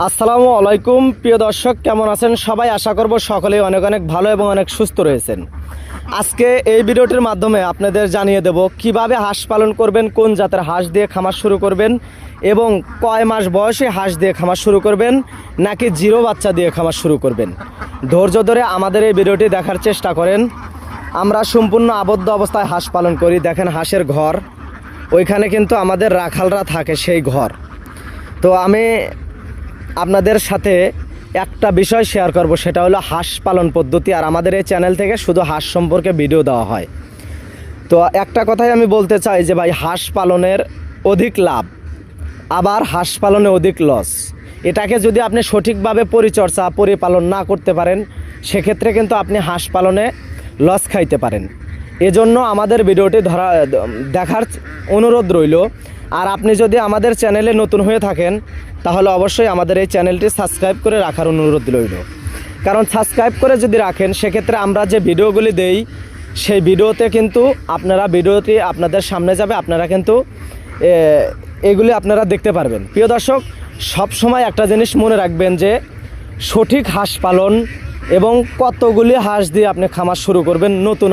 আসসালামু আলাইকুম প্রিয় দর্শক, কেমন আছেন সবাই? আশা করব সকলেই অনেক অনেক ভালো এবং অনেক সুস্থ রয়েছেন। আজকে এই ভিডিওটির মাধ্যমে আপনাদের জানিয়ে দেব কিভাবে হাঁস পালন করবেন, কোন জাতের হাঁস দিয়ে খামার শুরু করবেন এবং কয় মাস বয়সে হাঁস দিয়ে খামার শুরু করবেন নাকি জিরো বাচ্চা দিয়ে খামার শুরু করবেন। ধৈর্য ধরে আমাদের এই ভিডিওটি দেখার চেষ্টা করেন। আমরা সম্পূর্ণ আবদ্ধ অবস্থায় হাঁস পালন করি। দেখেন হাঁসের ঘর, ওইখানে কিন্তু আমাদের রাখালরা থাকে সেই ঘর। তো আমি আপনাদের সাথে একটা বিষয় শেয়ার করব, সেটা হলো হাঁস পালন পদ্ধতি। আর আমাদের এই চ্যানেল থেকে শুধু হাঁস সম্পর্কে ভিডিও দেওয়া হয়। তো একটা কথাই আমি বলতে চাই যে ভাই, হাঁস পালনের অধিক লাভ, আবার হাঁস পালনে অধিক লস। এটাকে যদি আপনি সঠিকভাবে পরিপালন না করতে পারেন, সেক্ষেত্রে কিন্তু আপনি হাঁস পালনে লস খাইতে পারেন। এজন্য আমাদের ভিডিওটি দেখার অনুরোধ রইল। আর আপনি যদি আমাদের চ্যানেলে নতুন হয়ে থাকেন, তাহলে অবশ্যই আমাদের এই চ্যানেলটি সাবস্ক্রাইব করে রাখার অনুরোধ রইল। কারণ সাবস্ক্রাইব করে যদি রাখেন, সেক্ষেত্রে আমরা যে ভিডিওগুলি দেই সেই ভিডিওতে কিন্তু ভিডিওটি আপনাদের সামনে যাবে, আপনারা কিন্তু এগুলি আপনারা দেখতে পারবেন। প্রিয় দর্শক, সবসময় একটা জিনিস মনে রাখবেন যে সঠিক হাঁস পালন এবং কতগুলি হাঁস দিয়ে আপনি খামার শুরু করবেন। নতুন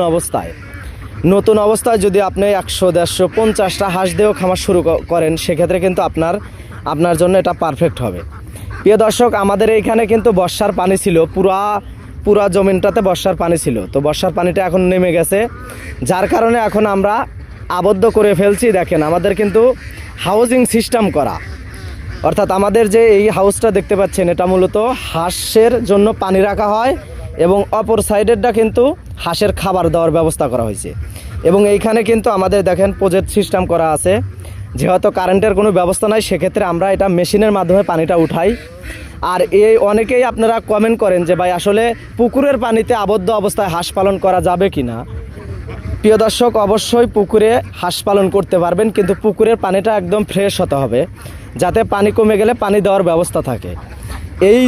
অবস্থায় যদি আপনি 100, 150, 50টা হাঁস দিয়েও খামার শুরু করেন, সেক্ষেত্রে কিন্তু আপনার জন্য এটা পারফেক্ট হবে। প্রিয় দর্শক, আমাদের এইখানে কিন্তু বর্ষার পানি ছিল, পুরা জমিনটাতে বর্ষার পানি ছিল। তো বর্ষার পানিটা এখন নেমে গেছে, যার কারণে এখন আমরা আবদ্ধ করে ফেলছি। দেখেন আমাদের কিন্তু হাউজিং সিস্টেম করা, অর্থাৎ আমাদের যে এই হাউসটা দেখতে পাচ্ছেন, এটা মূলত হাঁসের জন্য পানি রাখা হয় এবং অপর সাইডেরটা কিন্তু হাঁসের খাবার দেওয়ার ব্যবস্থা করা হয়েছে। এবং এইখানে কিন্তু আমাদের দেখেন প্রজেক্ট সিস্টেম করা আছে। যেহেতু কারেন্টের কোনো ব্যবস্থা নাই, সেক্ষেত্রে আমরা এটা মেশিনের মাধ্যমে পানিটা উঠাই। আর অনেকেই আপনারা কমেন্ট করেন যে ভাই, আসলে পুকুরের পানিতে আবদ্ধ অবস্থায় হাঁস পালন করা যাবে কি না। প্রিয় দর্শক, অবশ্যই পুকুরে হাঁস পালন করতে পারবেন, কিন্তু পুকুরের পানিটা একদম ফ্রেশ হতে হবে, যাতে পানি কমে গেলে পানি দেওয়ার ব্যবস্থা থাকে। এই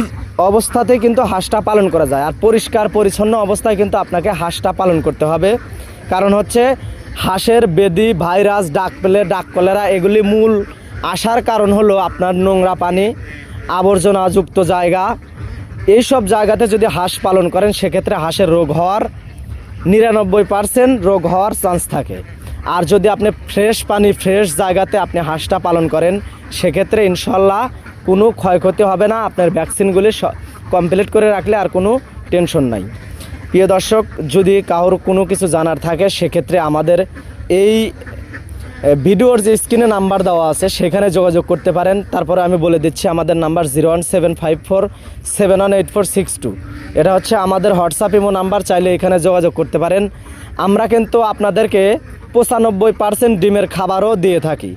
অবস্থাতে কিন্তু হাঁসটা পালন করা যায়। আর পরিষ্কার পরিচ্ছন্ন অবস্থায় কিন্তু আপনাকে হাঁসটা পালন করতে হবে। কারণ হচ্ছে হাঁসের বেদি, ভাইরাস, ডাক কলেরা এগুলি মূল আসার কারণ হলো আপনার নোংরা পানি, আবর্জনাযুক্ত জায়গা। এইসব জায়গাতে যদি হাঁস পালন করেন, সেক্ষেত্রে হাঁসের রোগ হওয়ার 99% রোগ হওয়ার চান্স থাকে। আর যদি আপনি ফ্রেশ পানি, ফ্রেশ জায়গাতে আপনি হাঁসটা পালন করেন, সেক্ষেত্রে ইনশাল্লাহ কোনো ক্ষয়ক্ষতি হবে না। আপনার ভ্যাকসিনগুলি কমপ্লিট করে রাখলে আর কোনো টেনশন নাই। প্রিয় দর্শক, যদি কারোর কোনো কিছু জানার থাকে, সেক্ষেত্রে আমাদের এই ভিডিওর যে স্ক্রিনে নাম্বার দেওয়া আছে, সেখানে যোগাযোগ করতে পারেন। তারপরে আমি বলে দিচ্ছি আমাদের নাম্বার 01754718462। এটা হচ্ছে আমাদের হোয়াটসঅ্যাপ ইমো নাম্বার, চাইলে এখানে যোগাযোগ করতে পারেন। আমরা কিন্তু আপনাদেরকে 95% ডিমের খাবারও দিয়ে থাকি।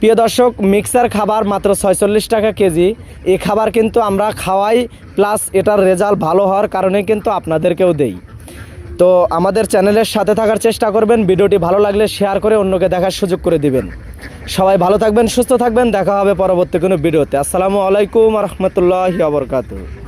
প্রিয় দর্শক, মিক্সার খাবার মাত্র 46 টাকা কেজি। এই খাবার কিন্তু আমরা খাওয়াই, প্লাস এটার রেজাল্ট ভালো হওয়ার কারণে কিন্তু আপনাদেরকেও দেই। তো আমাদের চ্যানেলের সাথে থাকার চেষ্টা করবেন। ভিডিওটি ভালো লাগলে শেয়ার করে অন্যকে দেখার সুযোগ করে দিবেন। সবাই ভালো থাকবেন, সুস্থ থাকবেন। দেখা হবে পরবর্তী কোনো ভিডিওতে। আসসালামু আলাইকুম রহমতুল্লাহি ওয়া বারাকাতুহু।